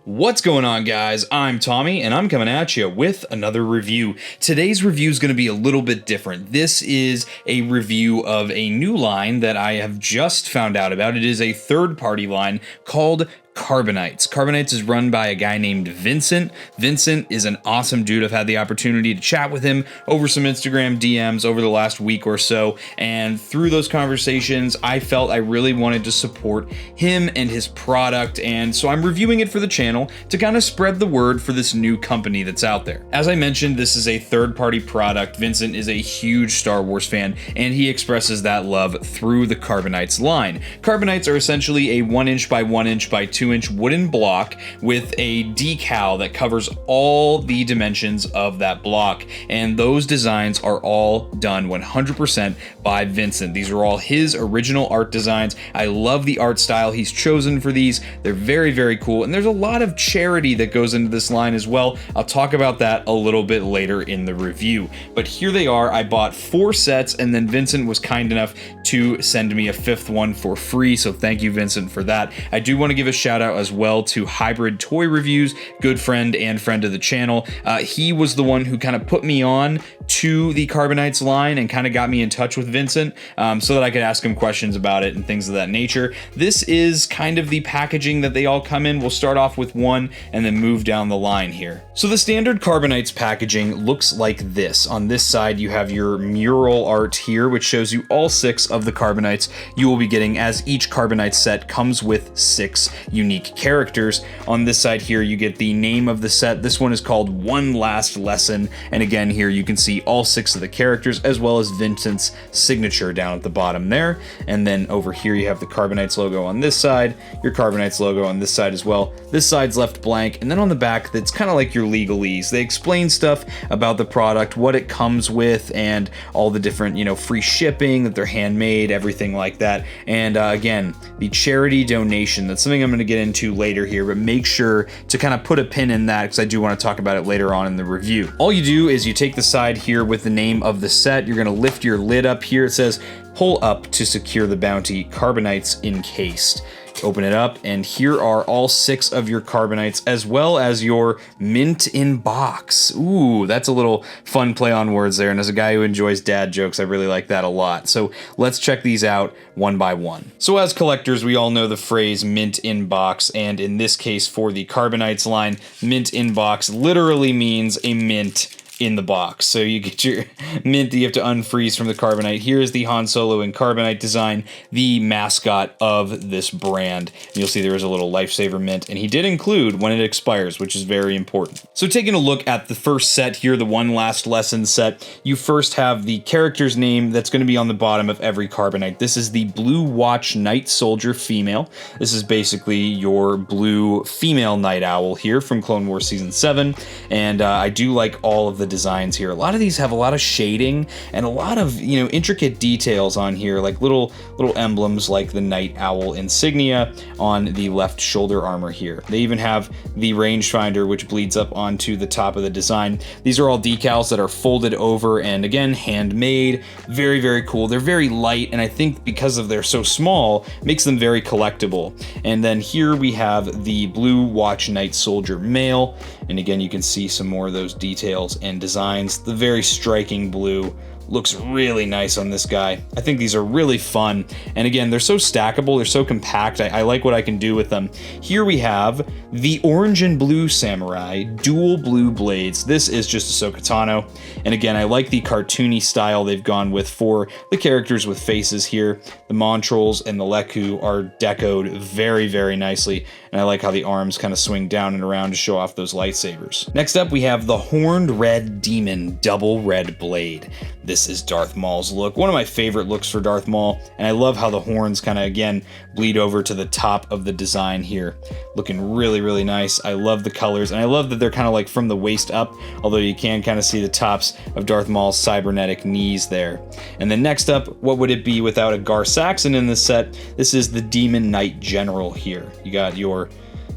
What's going on, guys? I'm Tommy, and I'm coming at you with another review. Today's review is going to be a little bit different. This is a review of a new line that I have just found out about. It is a third-party line called Carbonites. Carbonites is run by a guy named Vincent. Vincent is an awesome dude. I've had the opportunity to chat with him over some Instagram DMs over the last week or so, and through those conversations, I felt I really wanted to support him and his product, and so I'm reviewing it for the channel to kind of spread the word for this new company that's out there. As I mentioned, this is a third-party product. Vincent is a huge Star Wars fan, and he expresses that love through the Carbonites line. Carbonites are essentially a 1" by 1" by 2" wooden block with a decal that covers all the dimensions of that block, and those designs are all done 100% by Vincent. These are all his original art designs. I love the art style he's chosen for these. They're very, very cool, and there's a lot of charity that goes into this line as well. I'll talk about that a little bit later in the review, but here they are. I bought 4 sets, and then Vincent was kind enough to send me a 5th one for free, so thank you, Vincent, for that. I do want to give a shout out as well to Hybrid Toy Reviews, good friend and friend of the channel. He was the one who kind of put me on to the Carbonites line and kind of got me in touch with Vincent so that I could ask him questions about it and things of that nature. This is kind of the packaging that they all come in. We'll start off with one and then move down the line here. So the standard Carbonites packaging looks like this. On this side, you have your mural art here, which shows you all 6 of the Carbonites you will be getting, as each Carbonite set comes with 6 unique characters. On this side here, you get the name of the set. This one is called One Last Lesson, and again here you can see all 6 of the characters as well as Vincent's signature down at the bottom there. And then over here you have the Carbonites logo on this side, your Carbonites logo on this side as well. This side's left blank, and then on the back that's kind of like your legalese. They explain stuff about the product, what it comes with, and all the different, free shipping, that they're handmade, everything like that. And again, the charity donation, that's something I'm going to get into later here, but make sure to kind of put a pin in that because I do want to talk about it later on in the review. All you do is you take the side here with the name of the set, you're going to lift your lid up here. It says pull up to secure the bounty, Carbonites encased. Open it up, and here are all 6 of your Carbonites, as well as your mint in box. Ooh, that's a little fun play on words there, and as a guy who enjoys dad jokes, I really like that a lot. So let's check these out one by one. So as collectors, we all know the phrase mint in box, and in this case for the Carbonites line, mint in box literally means a mint in the box. So you get your mint that you have to unfreeze from the Carbonite. Here's the Han Solo and Carbonite design, the mascot of this brand. And you'll see there is a little lifesaver mint, and he did include when it expires, which is very important. So taking a look at the first set here, the One Last Lesson set, you first have the character's name that's going to be on the bottom of every Carbonite. This is the Blue Watch Night Soldier female. This is basically your blue female Night Owl here from Clone Wars Season 7, and I do like all of the designs here. A lot of these have a lot of shading and a lot of intricate details on here, like little emblems like the Night Owl insignia on the left shoulder armor here. They even have the rangefinder, which bleeds up onto the top of the design. These are all decals that are folded over and again handmade. Very, very cool. They're very light, and I think because of they're so small makes them very collectible. And then here we have the Blue Watch Night Soldier male, and again you can see some more of those details and designs. The very striking blue looks really nice on this guy. I think these are really fun, and again, they're so stackable, they're so compact. I like what I can do with them. Here we have the orange and blue samurai, dual blue blades. This is just Ahsoka Tano, and again, I like the cartoony style they've gone with for the characters with faces here. The Montrolls and the Leku are decoed very, very nicely, and I like how the arms kind of swing down and around to show off those lightsabers. Next up, we have the Horned Red Demon double red blade. This is Darth Maul's look, one of my favorite looks for Darth Maul, and I love how the horns kind of, again, bleed over to the top of the design here. Looking really, really nice. I love the colors, and I love that they're kind of like from the waist up, although you can kind of see the tops of Darth Maul's cybernetic knees there. And then next up, what would it be without a Gar Saxon in this set? This is the Demon Knight General here. You got your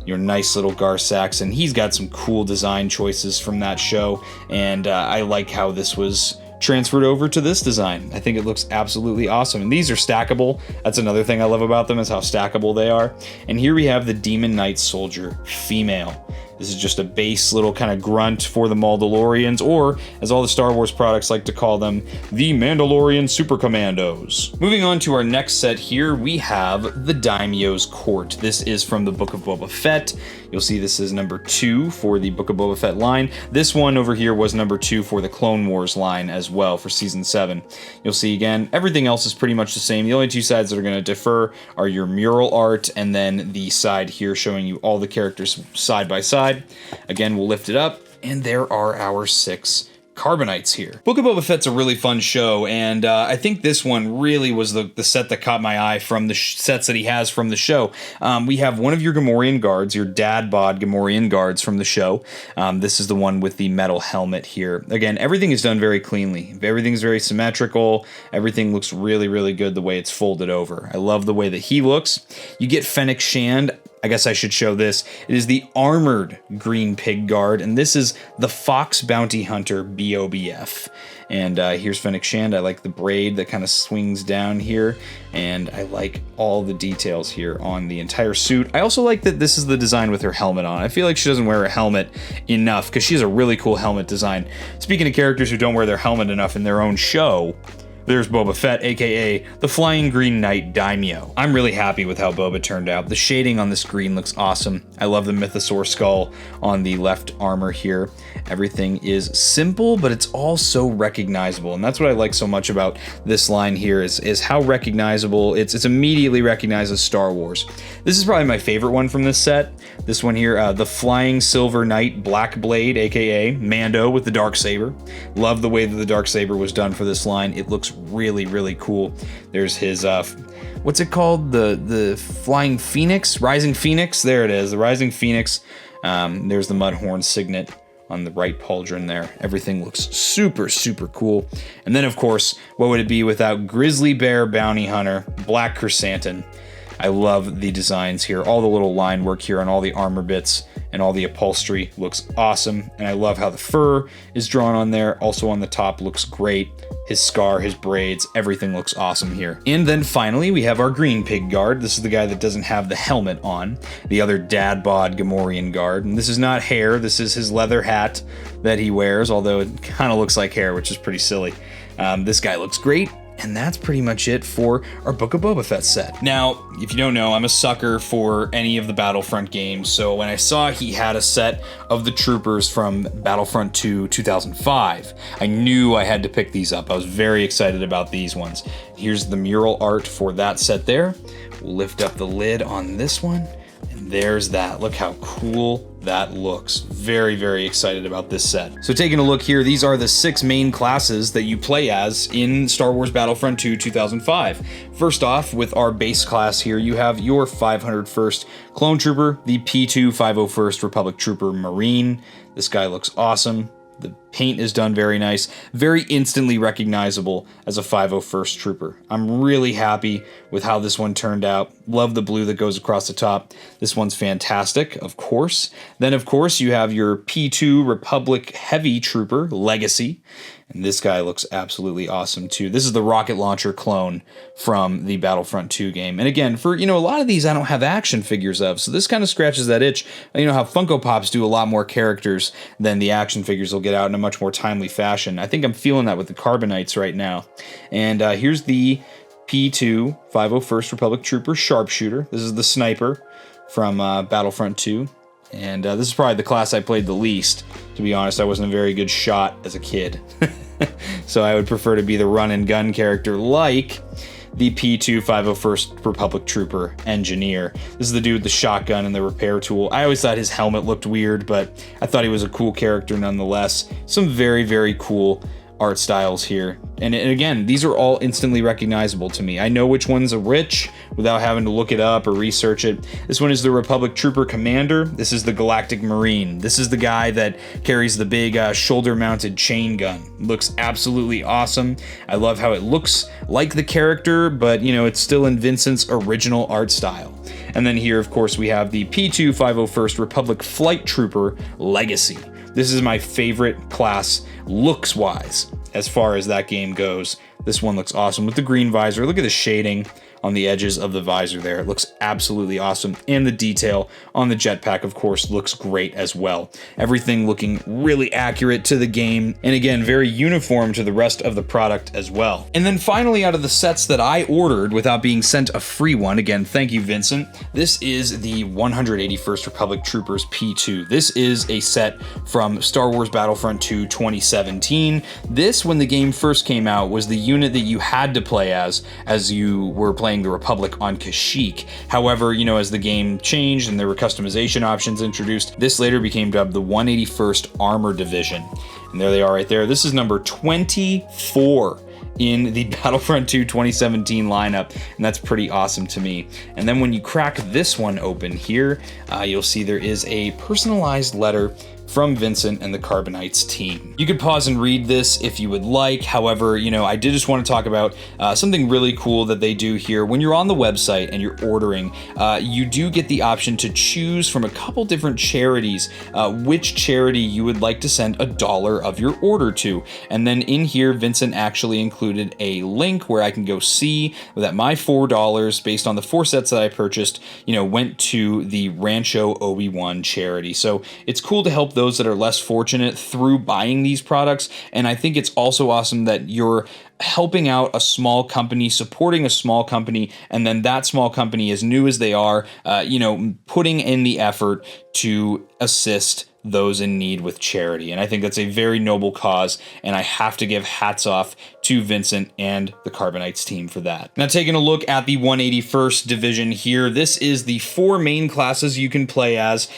your nice little Garsax, and he's got some cool design choices from that show, and I like how this was transferred over to this design. I think it looks absolutely awesome. And these are stackable. That's another thing I love about them, is how stackable they are. And here we have the Demon Knight Soldier female. This is just a base little kind of grunt for the Mandalorians, or as all the Star Wars products like to call them, the Mandalorian Super Commandos. Moving on to our next set here, we have the Daimyo's Court. This is from the Book of Boba Fett. You'll see this is number 2 for the Book of Boba Fett line. This one over here was number 2 for the Clone Wars line as well for Season 7. You'll see again, everything else is pretty much the same. The only two sides that are going to differ are your mural art and then the side here showing you all the characters side by side. Again, we'll lift it up, and there are our 6 Carbonites here. Book of Boba Fett's a really fun show, and I think this one really was the set that caught my eye from the sets that he has from the show. We have one of your Gamorrean guards, your dad bod Gamorrean guards from the show. This is the one with the metal helmet here. Again, everything is done very cleanly. Everything's very symmetrical. Everything looks really, really good the way it's folded over. I love the way that he looks. You get Fennec Shand. I guess I should show this. It is the armored green pig guard, and this is the Fox Bounty Hunter BOBF. And here's Fennec Shand. I like the braid that kind of swings down here, and I like all the details here on the entire suit. I also like that this is the design with her helmet on. I feel like she doesn't wear a helmet enough, because she has a really cool helmet design. Speaking of characters who don't wear their helmet enough in their own show, there's Boba Fett, aka the Flying Green Knight Daimyo. I'm really happy with how Boba turned out. The shading on this green looks awesome. I love the Mythosaur skull on the left armor here. Everything is simple, but it's all so recognizable, and that's what I like so much about this line here is how recognizable. It's immediately recognized as Star Wars. This is probably my favorite one from this set. This one here, the Flying Silver Knight Black Blade, aka Mando with the Darksaber. Love the way that the Darksaber was done for this line. It looks really, really cool. There's his what's it called, the Flying Phoenix, Rising Phoenix. There it is, the Rising Phoenix. There's the Mudhorn signet on the right pauldron there. Everything looks super, super cool. And then of course, what would it be without Grizzly Bear Bounty Hunter Black Chrysanthemum? I love the designs here. All the little line work here on all the armor bits and all the upholstery looks awesome. And I love how the fur is drawn on there. Also on the top looks great. His scar, his braids, everything looks awesome here. And then finally, we have our green pig guard. This is the guy that doesn't have the helmet on. The other dad bod Gamorrean guard. And this is not hair. This is his leather hat that he wears, although it kind of looks like hair, which is pretty silly. This guy looks great. And that's pretty much it for our Book of Boba Fett set. Now, if you don't know, I'm a sucker for any of the Battlefront games, so when I saw he had a set of the troopers from Battlefront II 2005, I knew I had to pick these up. I was very excited about these ones. Here's the mural art for that set there. We'll lift up the lid on this one, and there's that. Look how cool that looks. Very, very excited about this set. So taking a look here, these are the 6 main classes that you play as in Star Wars Battlefront II 2005. First off, with our base class here, you have your 501st Clone Trooper, the P2 501st Republic Trooper Marine. This guy looks awesome. The paint is done very nice, very instantly recognizable as a 501st Trooper. I'm really happy with how this one turned out. Love the blue that goes across the top. This one's fantastic, of course. Then, of course, you have your P2 Republic Heavy Trooper Legacy. And this guy looks absolutely awesome too. This is the rocket launcher clone from the Battlefront II game. And again, for, a lot of these I don't have action figures of, so this kind of scratches that itch. You know how Funko Pops do a lot more characters than the action figures will get out in a much more timely fashion. I think I'm feeling that with the Carbonites right now. And here's the P2 501st Republic Trooper Sharpshooter. This is the sniper from Battlefront II. And this is probably the class I played the least. To be honest, I wasn't a very good shot as a kid. So I would prefer to be the run and gun character like the P2 501st Republic Trooper Engineer. This is the dude with the shotgun and the repair tool. I always thought his helmet looked weird, but I thought he was a cool character nonetheless. Some very, very cool art styles here. And again, these are all instantly recognizable to me. I know which one's a which without having to look it up or research it. This one is the Republic Trooper Commander. This is the Galactic Marine. This is the guy that carries the big shoulder-mounted chain gun. Looks absolutely awesome. I love how it looks like the character, but it's still in Vincent's original art style. And then here, of course, we have the P2 501st Republic Flight Trooper Legacy. This is my favorite class looks-wise as far as that game goes. This one looks awesome with the green visor. Look at the shading on the edges of the visor there. It looks absolutely awesome. And the detail on the jetpack, of course, looks great as well. Everything looking really accurate to the game. And again, very uniform to the rest of the product as well. And then finally, out of the sets that I ordered without being sent a free one, again, thank you, Vincent. This is the 181st Republic Troopers P2. This is a set from Star Wars Battlefront II 2017. This, when the game first came out, was the unit that you had to play as you were playing the Republic on Kashyyyk. However, you know, as the game changed and there were customization options introduced, this later became dubbed the 181st Armor Division. And there they are right there. This is number 24 in the Battlefront II 2017 lineup, and that's pretty awesome to me. And then when you crack this one open here, you'll see there is a personalized letter from Vincent and the Carbonites team. You could pause and read this if you would like. However, you know, I did just want to talk about something really cool that they do here. When you're on the website and you're ordering, you do get the option to choose from a couple different charities which charity you would like to send $1 of your order to. And then in here, Vincent actually included a link where I can go see that my $4, based on the 4 sets that I purchased, you know, went to the Rancho Obi-Wan charity. So it's cool to help those that are less fortunate through buying these products. And I think it's also awesome that you're helping out a small company, supporting a small company, and then that small company, as new as they are, you know, putting in the effort to assist those in need with charity. And I think that's a very noble cause, and I have to give hats off to Vincent and the Carbonites team for that. Now, taking a look at the 181st Division here, this is the 4 main classes you can play as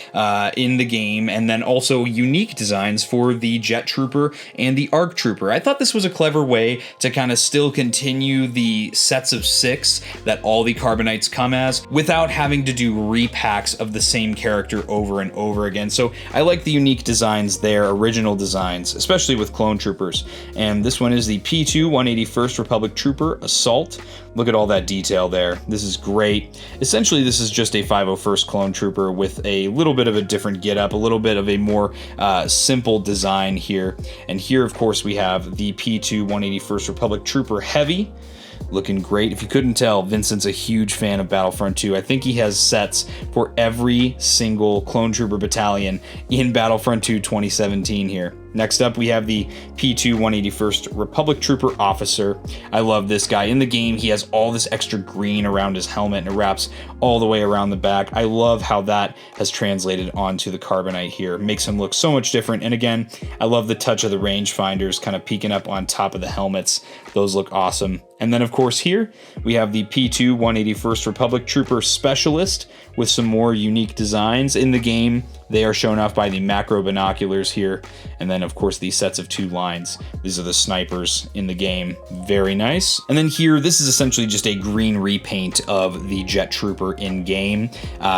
in the game, and then also unique designs for the Jet Trooper and the Arc Trooper. I thought this was a clever way to kind of still continue the sets of 6 that all the Carbonites come as without having to do repacks of the same character over and over again. So I like the unique designs there, original designs, especially with clone troopers. And this one is the P2 181st Republic Trooper Assault. Look at all that detail there. This is great. Essentially, this is just a 501st clone trooper with a little bit of a different getup, a little bit of a more simple design here. And here, of course, we have the P2 181st Republic Trooper Heavy. Looking great. If you couldn't tell, Vincent's a huge fan of Battlefront 2. I think he has sets for every single clone trooper battalion in Battlefront 2 2017 here. Next up, we have the P2 181st Republic Trooper Officer. I love this guy. In the game, he has all this extra green around his helmet, and it wraps all the way around the back. I love how that has translated onto the Carbonite here. Makes him look so much different. And again, I love the touch of the rangefinders kind of peeking up on top of the helmets. Those look awesome. And then, of course, here we have the P2 181st Republic Trooper Specialist with some more unique designs in the game. They are shown off by the macro binoculars here. And then, of course, these sets of 2 lines. These are the snipers in the game. Very nice. And then here, this is essentially just a green repaint of the Jet Trooper in game.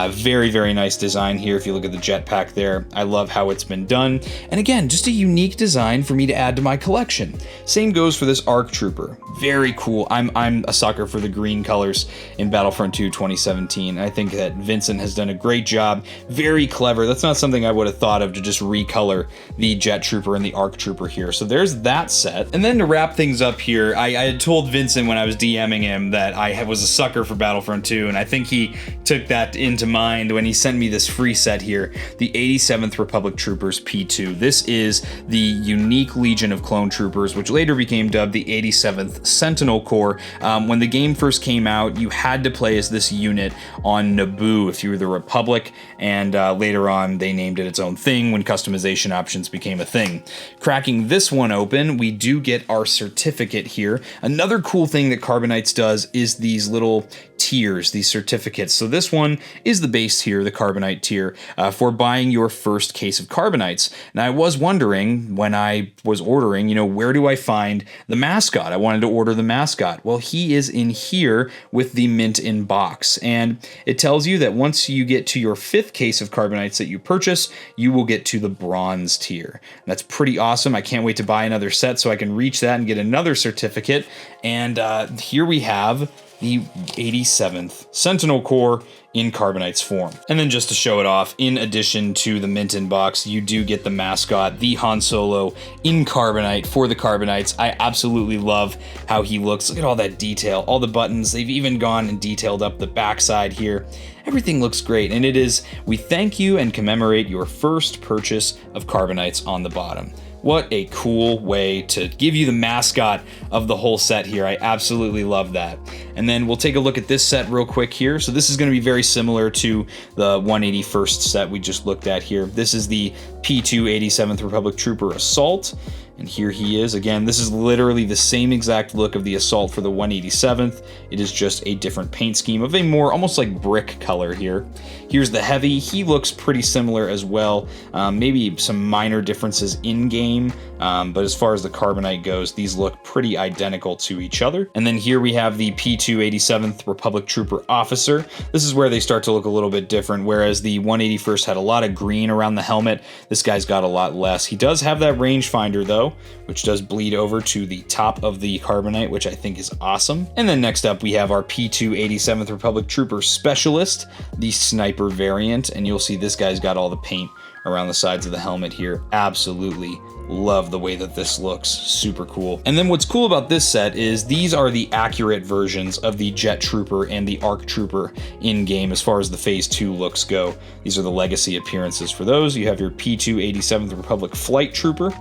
Very, very nice design here. If you look at the jetpack there, I love how it's been done. And again, just a unique design for me to add to my collection. Same goes for this Arc Trooper. Very cool. I'm a sucker for the green colors in Battlefront 2 2017. I think that Vincent has done a great job. Very clever. That's not something I would have thought of, to just recolor the Jet Trooper and the Arc Trooper here. So there's that set. And then to wrap things up here, I had told Vincent when I was DMing him that I was a sucker for Battlefront 2, and I think he took that into mind when he sent me this free set here, the 87th Republic Troopers P2. This is the unique Legion of Clone Troopers, which later became dubbed the 87th Sentinel Corp. When the game first came out, you had to play as this unit on Naboo if you were the Republic, and later on they named it its own thing when customization options became a thing. Cracking this one open, we do get our certificate here. Another cool thing that Carbonites does is these little tiers, these certificates. So this one is the base tier, the Carbonite tier, for buying your first case of Carbonites. Now, I was wondering when I was ordering, you know, where do I find the mascot? I wanted to order the mascot. Well, he is in here with the mint in box, and it tells you that once you get to your 5th case of Carbonites that you purchase, you will get to the bronze tier. That's pretty awesome. I can't wait to buy another set so I can reach that and get another certificate. And here we have the 87th Sentinel Corp in Carbonites form. And then just to show it off, in addition to the mint in box, you do get the mascot, the Han Solo, in Carbonite for the Carbonites. I absolutely love how he looks. Look at all that detail, all the buttons. They've even gone and detailed up the backside here. Everything looks great, and it is, we thank you and commemorate your first purchase of Carbonites on the bottom. What a cool way to give you the mascot of the whole set here. I absolutely love that. And then we'll take a look at this set real quick here. So this is going to be very similar to the 181st set we just looked at here. This is the P2 87th Republic Trooper Assault. And here he is. Again, this is literally the same exact look of the Assault for the 187th. It is just a different paint scheme of a more almost like brick color here. Here's the Heavy. He looks pretty similar as well. Maybe some minor differences in game, but as far as the Carbonite goes, these look pretty identical to each other. And then here we have the P2 87th Republic Trooper Officer. This is where they start to look a little bit different, whereas the 181st had a lot of green around the helmet. This guy's got a lot less. He does have that rangefinder though, which does bleed over to the top of the Carbonite, which I think is awesome. And then next up, we have our P2 87th Republic Trooper Specialist, the Sniper variant, and you'll see this guy's got all the paint around the sides of the helmet here. Absolutely love the way that this looks. Super cool. And then what's cool about this set is these are the accurate versions of the Jet Trooper and the ARC Trooper in game as far as the Phase 2 looks go. These are the legacy appearances for those. You have your P2 87th Republic Flight Trooper.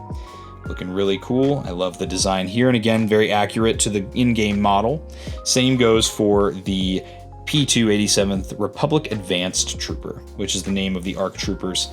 Looking really cool. I love the design here, and again, very accurate to the in-game model. Same goes for the P2 87th Republic Advanced Trooper, which is the name of the ARC Troopers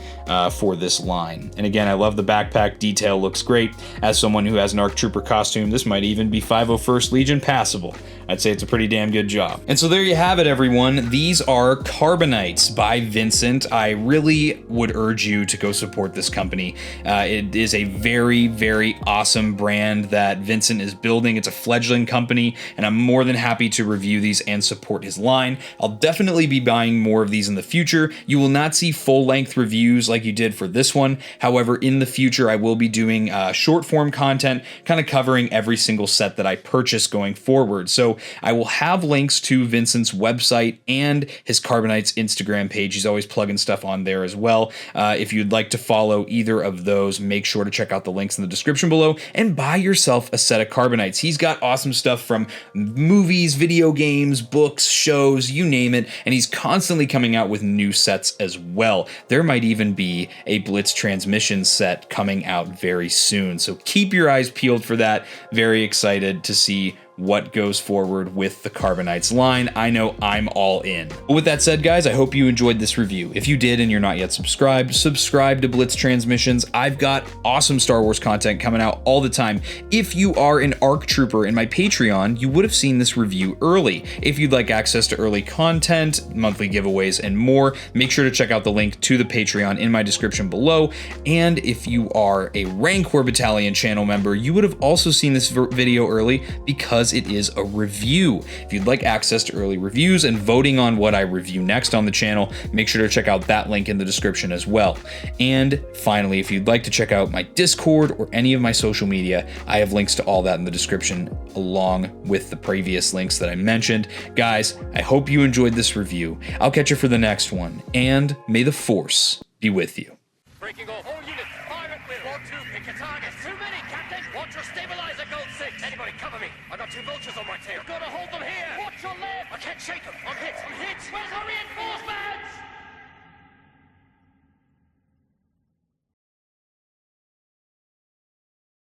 for this line. And again, I love the backpack detail, looks great. As someone who has an ARC Trooper costume, this might even be 501st Legion passable. I'd say it's a pretty damn good job. And so there you have it, everyone. These are Carbonites by Vincent. I really would urge you to go support this company. It is a very, very awesome brand that Vincent is building. It's a fledgling company, and I'm more than happy to review these and support his line. I'll definitely be buying more of these in the future. You will not see full-length reviews like you did for this one. However, in the future, I will be doing short-form content, kind of covering every single set that I purchase going forward. So I will have links to Vincent's website and his Carbonites Instagram page. He's always plugging stuff on there as well. If you'd like to follow either of those, make sure to check out the links in the description below and buy yourself a set of Carbonites. He's got awesome stuff from movies, video games, books, shows, you name it, and he's constantly coming out with new sets as well. There might even be a Blitz transmissions set coming out very soon, so keep your eyes peeled for that. Very excited to see what goes forward with the Carbonites line. I know I'm all in. But with that said, guys, I hope you enjoyed this review. If you did and you're not yet subscribed, subscribe to Blitz Transmissions. I've got awesome Star Wars content coming out all the time. If you are an ARC Trooper in my Patreon, you would have seen this review early. If you'd like access to early content, monthly giveaways, and more, make sure to check out the link to the Patreon in my description below. And if you are a Rancor Battalion channel member, you would have also seen this video early because it is a review. If you'd like access to early reviews and voting on what I review next on the channel, make sure to check out that link in the description as well. And finally, if you'd like to check out my Discord or any of my social media, I have links to all that in the description along with the previous links that I mentioned. Guys, I hope you enjoyed this review. I'll catch you for the next one, and may the Force be with you. Breaking off all units. Fire at will. 1-2, pick your targets. Too many, Captain. Watch your stabilizer, Gold 6. Anybody cover me. I got 2 vultures on my tail. Gotta hold them here. Watch your left. I can't shake them. I'm hit. I'm hit. Where's our reinforcement?